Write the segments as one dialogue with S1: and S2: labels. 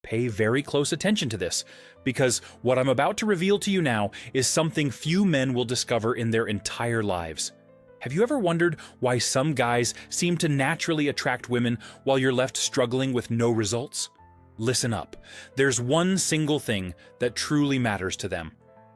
S1: Pay very close attention to this, because what I'm about to reveal to you now is something few men will discover in their entire lives. Have you ever wondered why some guys seem to naturally attract women while you're left struggling with no results? Listen up. There's one single thing that truly matters to them,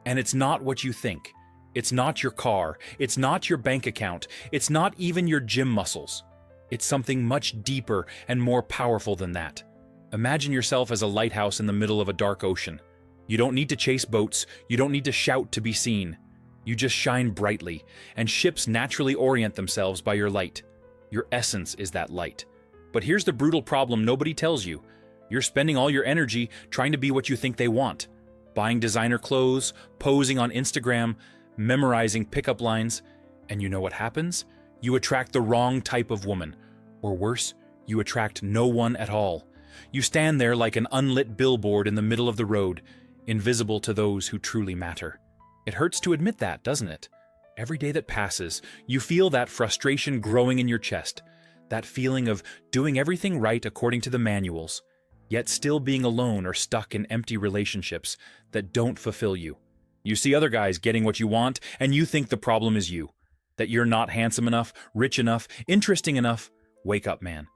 S1: and it's not what you think. It's not your car. It's not your bank account. It's not even your gym muscles. It's something much deeper and more powerful than that. Imagine yourself as a lighthouse in the middle of a dark ocean. You don't need to chase boats. You don't need to shout to be seen. You just shine brightly, and ships naturally orient themselves by your light. Your essence is that light. But here's the brutal problem nobody tells you. You're spending all your energy trying to be what you think they want. Buying designer clothes, posing on Instagram, memorizing pickup lines. And you know what happens? You attract the wrong type of woman. Or worse, you attract no one at all. You stand there like an unlit billboard in the middle of the road, invisible to those who truly matter. It hurts to admit that, doesn't it? Every day that passes, you feel that frustration growing in your chest, that feeling of doing everything right according to the manuals, yet still being alone or stuck in empty relationships that don't fulfill you. You see other guys getting what you want, and you think the problem is you, that you're not handsome enough, rich enough, interesting enough. Wake up, man.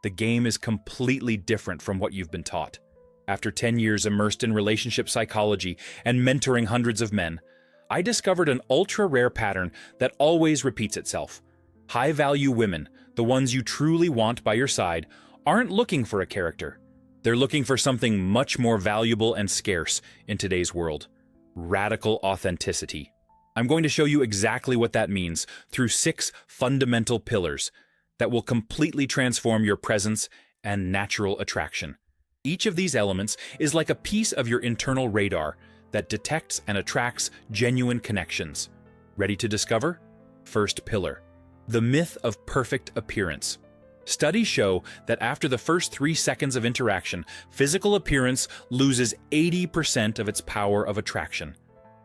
S1: The game is completely different from what you've been taught. After 10 years immersed in relationship psychology and mentoring hundreds of men, I discovered an ultra-rare pattern that always repeats itself. High-value women, the ones you truly want by your side, aren't looking for a character. They're looking for something much more valuable and scarce in today's world: radical authenticity. I'm going to show you exactly what that means through 6 fundamental pillars that will completely transform your presence and natural attraction. Each of these elements is like a piece of your internal radar that detects and attracts genuine connections. Ready to discover? First pillar: the myth of perfect appearance. Studies show that after the first 3 seconds of interaction, physical appearance loses 80% of its power of attraction.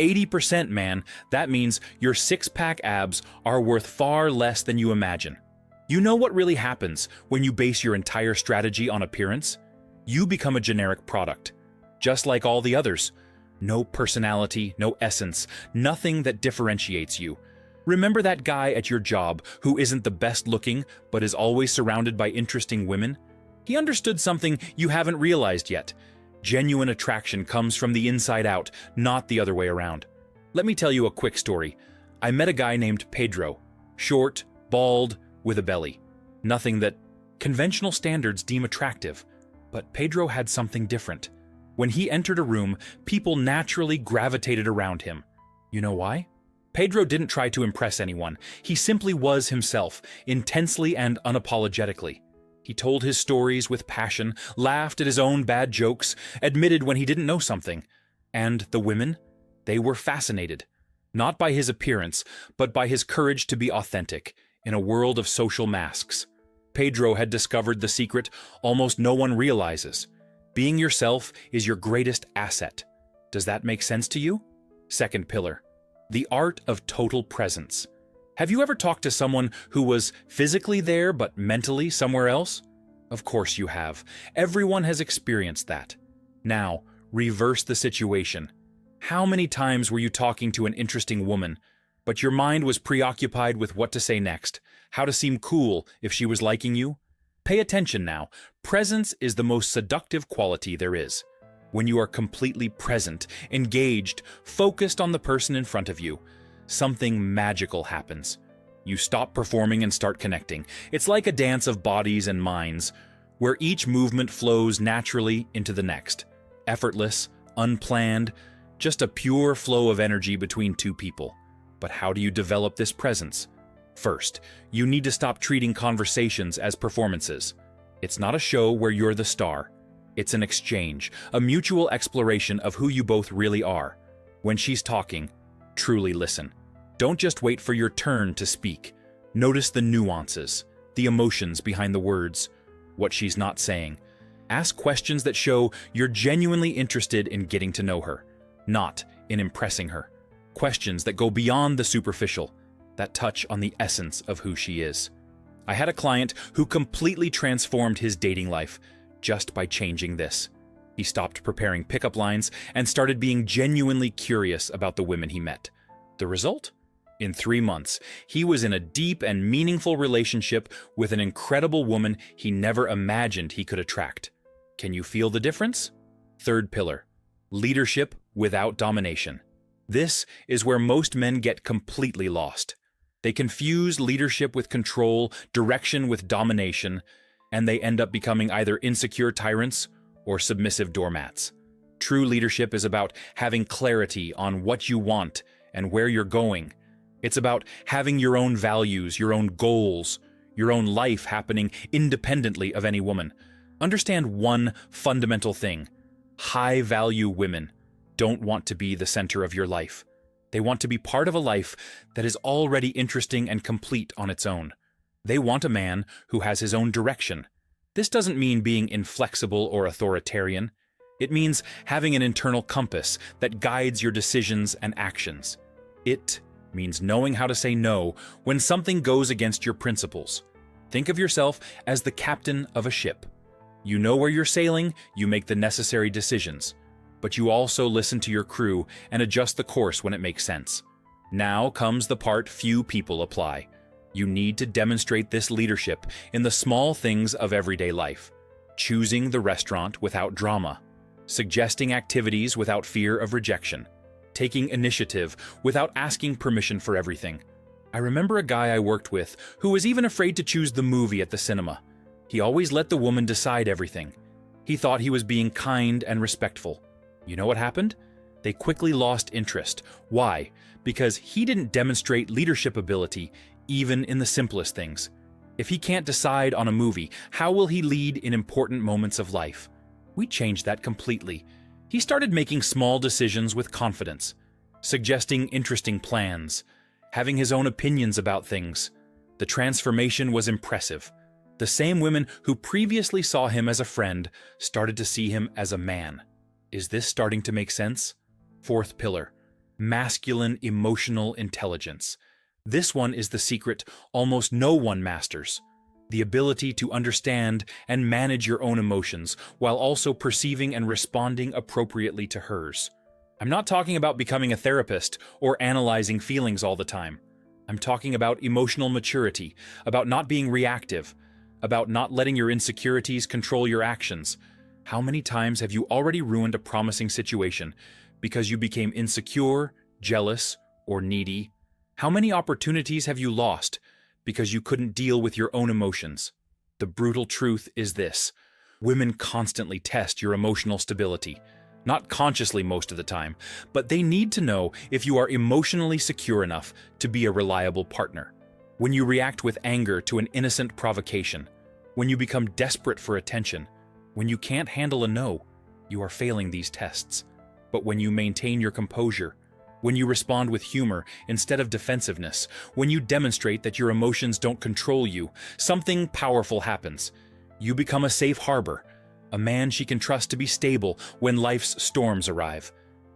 S1: 80%, man. That means your six-pack abs are worth far less than you imagine. You know what really happens when you base your entire strategy on appearance? You become a generic product, just like all the others. No personality, no essence, nothing that differentiates you. Remember that guy at your job who isn't the best looking but is always surrounded by interesting women? He understood something you haven't realized yet. Genuine attraction comes from the inside out, not the other way around. Let me tell you a quick story. I met a guy named Pedro. Short, bald, with a belly. Nothing that conventional standards deem attractive. But Pedro had something different. When he entered a room, people naturally gravitated around him. You know why? Pedro didn't try to impress anyone. He simply was himself, intensely and unapologetically. He told his stories with passion, laughed at his own bad jokes, admitted when he didn't know something. And the women? They were fascinated. Not by his appearance, but by his courage to be authentic in a world of social masks. Pedro had discovered the secret almost no one realizes. Being yourself is your greatest asset. Does that make sense to you? Second pillar: the art of total presence. Have you ever talked to someone who was physically there but mentally somewhere else? Of course you have. Everyone has experienced that. Now, reverse the situation. How many times were you talking to an interesting woman, but your mind was preoccupied with what to say next, how to seem cool if she was liking you? Pay attention now. Presence is the most seductive quality there is. When you are completely present, engaged, focused on the person in front of you, something magical happens. You stop performing and start connecting. It's like a dance of bodies and minds, where each movement flows naturally into the next. Effortless, unplanned, just a pure flow of energy between two people. But how do you develop this presence? First, you need to stop treating conversations as performances. It's not a show where you're the star. It's an exchange, a mutual exploration of who you both really are. When she's talking, truly listen. Don't just wait for your turn to speak. Notice the nuances, the emotions behind the words, what she's not saying. Ask questions that show you're genuinely interested in getting to know her, not in impressing her. Questions that go beyond the superficial, that touch on the essence of who she is. I had a client who completely transformed his dating life just by changing this. He stopped preparing pickup lines and started being genuinely curious about the women he met. The result? In 3 months, he was in a deep and meaningful relationship with an incredible woman he never imagined he could attract. Can you feel the difference? Third pillar, leadership without domination. This is where most men get completely lost. They confuse leadership with control, direction with domination, and they end up becoming either insecure tyrants or submissive doormats. True leadership is about having clarity on what you want and where you're going. It's about having your own values, your own goals, your own life happening independently of any woman. Understand one fundamental thing. High-value women don't want to be the center of your life. They want to be part of a life that is already interesting and complete on its own. They want a man who has his own direction. This doesn't mean being inflexible or authoritarian. It means having an internal compass that guides your decisions and actions. It means knowing how to say no when something goes against your principles. Think of yourself as the captain of a ship. You know where you're sailing, you make the necessary decisions, but you also listen to your crew and adjust the course when it makes sense. Now comes the part few people apply. You need to demonstrate this leadership in the small things of everyday life. Choosing the restaurant without drama. Suggesting activities without fear of rejection. Taking initiative without asking permission for everything. I remember a guy I worked with who was even afraid to choose the movie at the cinema. He always let the woman decide everything. He thought he was being kind and respectful. You know what happened? They quickly lost interest. Why? Because he didn't demonstrate leadership ability even in the simplest things. If he can't decide on a movie, how will he lead in important moments of life? We changed that completely. He started making small decisions with confidence, suggesting interesting plans, having his own opinions about things. The transformation was impressive. The same women who previously saw him as a friend started to see him as a man. Is this starting to make sense? Fourth pillar, masculine emotional intelligence. This one is the secret almost no one masters. The ability to understand and manage your own emotions while also perceiving and responding appropriately to hers. I'm not talking about becoming a therapist or analyzing feelings all the time. I'm talking about emotional maturity, about not being reactive, about not letting your insecurities control your actions. How many times have you already ruined a promising situation because you became insecure, jealous, or needy? How many opportunities have you lost because you couldn't deal with your own emotions? The brutal truth is this: women constantly test your emotional stability. Not consciously most of the time, but they need to know if you are emotionally secure enough to be a reliable partner. When you react with anger to an innocent provocation, when you become desperate for attention, when you can't handle a no, you are failing these tests. But when you maintain your composure, when you respond with humor instead of defensiveness, when you demonstrate that your emotions don't control you, something powerful happens. You become a safe harbor, a man she can trust to be stable when life's storms arrive.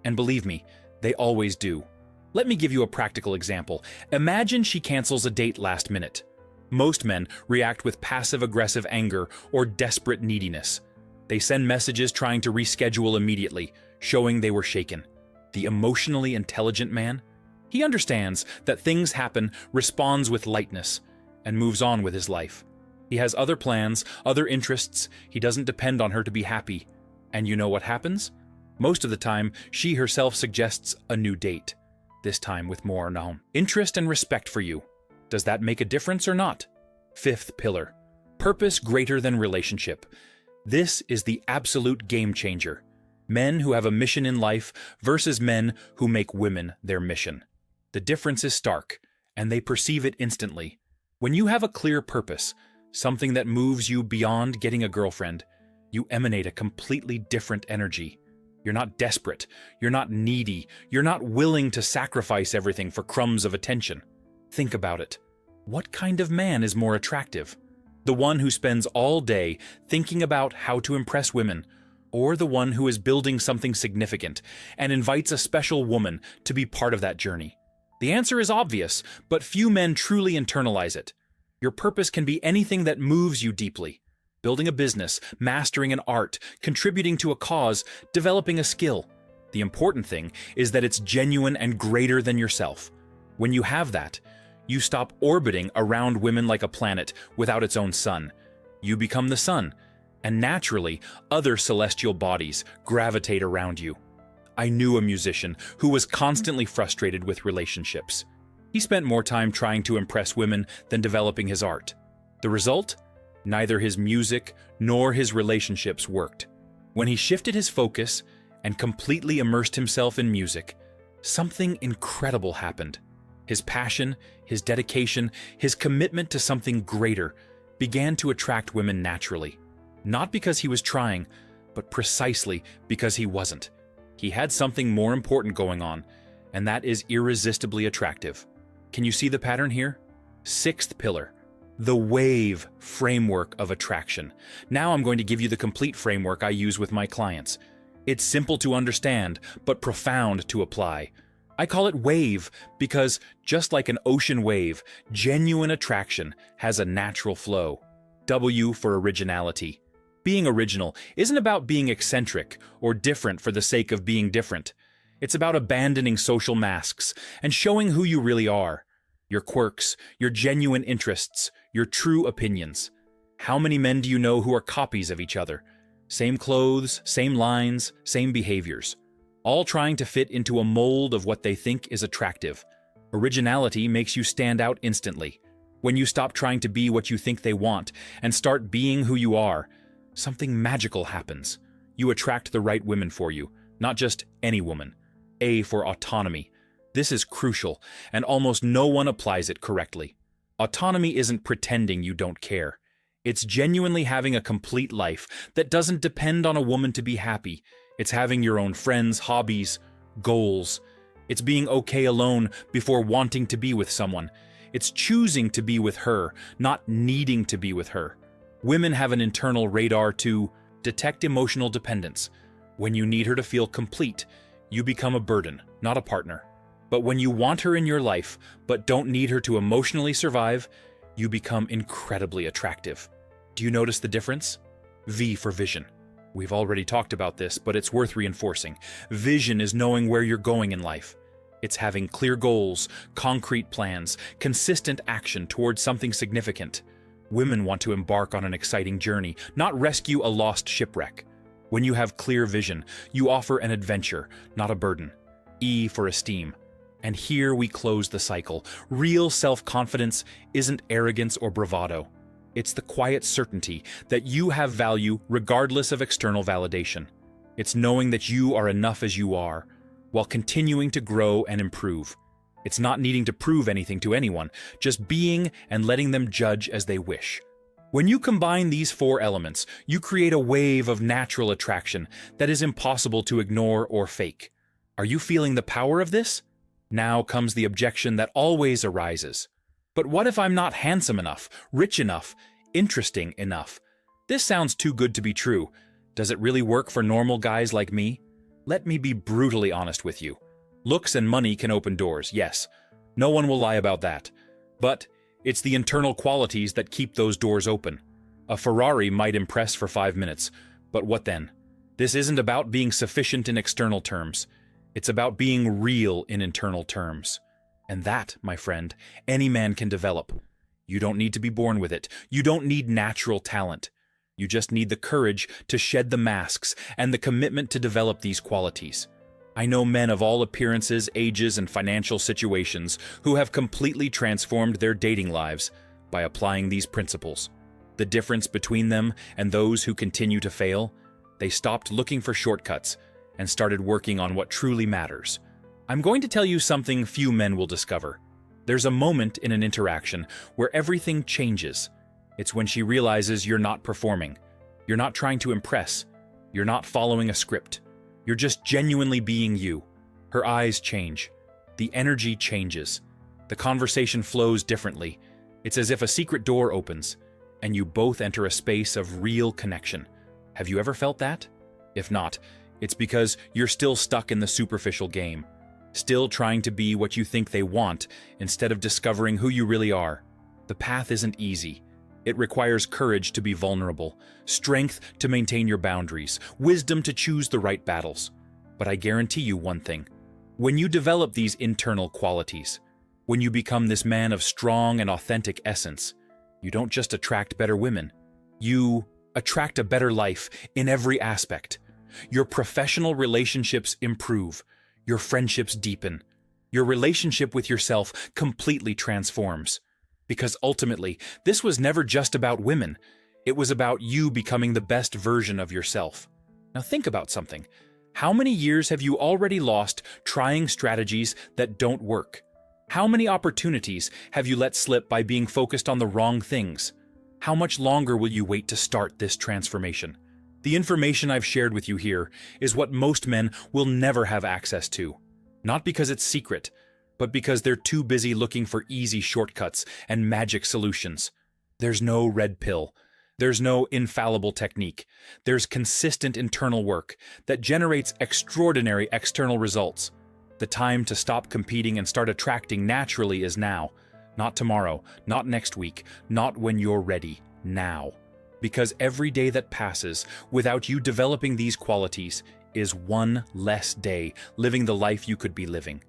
S1: And believe me, they always do. Let me give you a practical example. Imagine she cancels a date last minute. Most men react with passive-aggressive anger or desperate neediness. They send messages trying to reschedule immediately, showing they were shaken. The emotionally intelligent man? He understands that things happen, responds with lightness, and moves on with his life. He has other plans, other interests. He doesn't depend on her to be happy. And you know what happens? Most of the time, she herself suggests a new date, this time with more interest and respect for you. Does that make a difference or not? Fifth pillar, purpose greater than relationship. This is the absolute game changer. Men who have a mission in life versus men who make women their mission. The difference is stark, and they perceive it instantly. When you have a clear purpose, something that moves you beyond getting a girlfriend, you emanate a completely different energy. You're not desperate, you're not needy, you're not willing to sacrifice everything for crumbs of attention. Think about it. What kind of man is more attractive? The one who spends all day thinking about how to impress women, or the one who is building something significant and invites a special woman to be part of that journey? The answer is obvious, but few men truly internalize it. Your purpose can be anything that moves you deeply. building a business, mastering an art, contributing to a cause, developing a skill. The important thing is that it's genuine and greater than yourself. When you have that, you stop orbiting around women like a planet without its own sun. You become the sun, and naturally, other celestial bodies gravitate around you. I knew a musician who was constantly frustrated with relationships. He spent more time trying to impress women than developing his art. The result? Neither his music nor his relationships worked. When he shifted his focus and completely immersed himself in music, something incredible happened. His passion, his dedication, his commitment to something greater began to attract women naturally. Not because he was trying, but precisely because he wasn't. He had something more important going on, and that is irresistibly attractive. Can you see the pattern here? Sixth pillar, the wave framework of attraction. Now I'm going to give you the complete framework I use with my clients. It's simple to understand, but profound to apply. I call it wave because, just like an ocean wave, genuine attraction has a natural flow. W for originality. Being original isn't about being eccentric or different for the sake of being different. It's about abandoning social masks and showing who you really are. Your quirks, your genuine interests, your true opinions. How many men do you know who are copies of each other? Same clothes, same lines, same behaviors. All trying to fit into a mold of what they think is attractive. Originality makes you stand out instantly. When you stop trying to be what you think they want and start being who you are, something magical happens. You attract the right women for you, not just any woman. A for autonomy. This is crucial, and almost no one applies it correctly. Autonomy isn't pretending you don't care. It's genuinely having a complete life that doesn't depend on a woman to be happy. It's having your own friends, hobbies, goals. It's being okay alone before wanting to be with someone. It's choosing to be with her, not needing to be with her. Women have an internal radar to detect emotional dependence. When you need her to feel complete, you become a burden, not a partner. But when you want her in your life, but don't need her to emotionally survive, you become incredibly attractive. Do you notice the difference? V for vision. We've already talked about this, but it's worth reinforcing. Vision is knowing where you're going in life. It's having clear goals, concrete plans, consistent action towards something significant. Women want to embark on an exciting journey, not rescue a lost shipwreck. When you have clear vision, you offer an adventure, not a burden. E for esteem. And here we close the cycle. Real self-confidence isn't arrogance or bravado. It's the quiet certainty that you have value regardless of external validation. It's knowing that you are enough as you are, while continuing to grow and improve. It's not needing to prove anything to anyone, just being and letting them judge as they wish. When you combine these four elements, you create a wave of natural attraction that is impossible to ignore or fake. Are you feeling the power of this? Now comes the objection that always arises. But what if I'm not handsome enough, rich enough, interesting enough? This sounds too good to be true. Does it really work for normal guys like me? Let me be brutally honest with you. Looks and money can open doors, yes. No one will lie about that. But it's the internal qualities that keep those doors open. A Ferrari might impress for 5 minutes, but what then? This isn't about being sufficient in external terms. It's about being real in internal terms. And that, my friend, any man can develop. You don't need to be born with it. You don't need natural talent. You just need the courage to shed the masks and the commitment to develop these qualities. I know men of all appearances, ages, and financial situations who have completely transformed their dating lives by applying these principles. The difference between them and those who continue to fail? They stopped looking for shortcuts and started working on what truly matters. I'm going to tell you something few men will discover. There's a moment in an interaction where everything changes. It's when she realizes you're not performing. You're not trying to impress. You're not following a script. You're just genuinely being you. Her eyes change. The energy changes. The conversation flows differently. It's as if a secret door opens, and you both enter a space of real connection. Have you ever felt that? If not, it's because you're still stuck in the superficial game, still trying to be what you think they want instead of discovering who you really are. The path isn't easy. It requires courage to be vulnerable, strength to maintain your boundaries, wisdom to choose the right battles. But I guarantee you one thing. When you develop these internal qualities, when you become this man of strong and authentic essence, you don't just attract better women. You attract a better life in every aspect. Your professional relationships improve. Your friendships deepen. Your relationship with yourself completely transforms. Because ultimately, this was never just about women. It was about you becoming the best version of yourself. Now think about something. How many years have you already lost trying strategies that don't work? How many opportunities have you let slip by being focused on the wrong things? How much longer will you wait to start this transformation? The information I've shared with you here is what most men will never have access to. Not because it's secret, but because they're too busy looking for easy shortcuts and magic solutions. There's no red pill. There's no infallible technique. There's consistent internal work that generates extraordinary external results. The time to stop competing and start attracting naturally is now. Not tomorrow, not next week, not when you're ready, now. Because every day that passes without you developing these qualities is one less day living the life you could be living,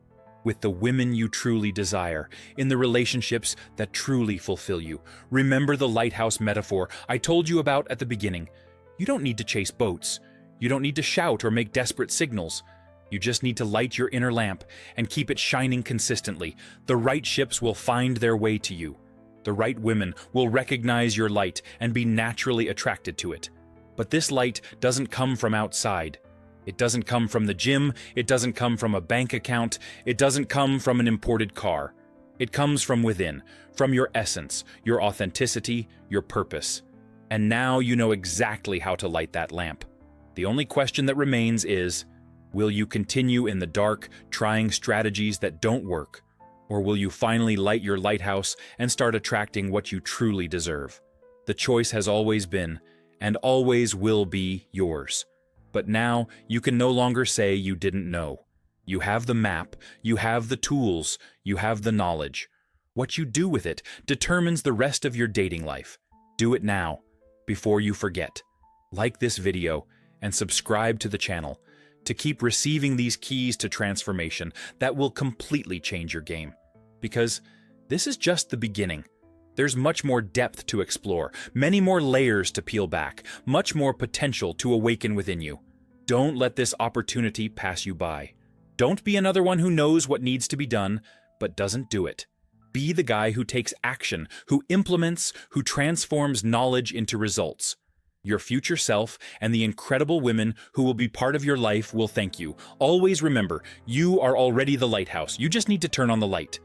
S1: with the women you truly desire, in the relationships that truly fulfill you. Remember the lighthouse metaphor I told you about at the beginning. You don't need to chase boats. You don't need to shout or make desperate signals. You just need to light your inner lamp and keep it shining consistently. The right ships will find their way to you. The right women will recognize your light and be naturally attracted to it. But this light doesn't come from outside. It doesn't come from the gym. It doesn't come from a bank account. It doesn't come from an imported car. It comes from within, from your essence, your authenticity, your purpose. And now you know exactly how to light that lamp. The only question that remains is, will you continue in the dark, trying strategies that don't work? Or will you finally light your lighthouse and start attracting what you truly deserve? The choice has always been, and always will be, yours. But now you can no longer say you didn't know. You have the map, you have the tools, you have the knowledge. What you do with it determines the rest of your dating life. Do it now, before you forget. Like this video and subscribe to the channel to keep receiving these keys to transformation that will completely change your game. Because this is just the beginning. There's much more depth to explore, many more layers to peel back, much more potential to awaken within you. Don't let this opportunity pass you by. Don't be another one who knows what needs to be done, but doesn't do it. Be the guy who takes action, who implements, who transforms knowledge into results. Your future self and the incredible women who will be part of your life will thank you. Always remember, you are already the lighthouse. You just need to turn on the light.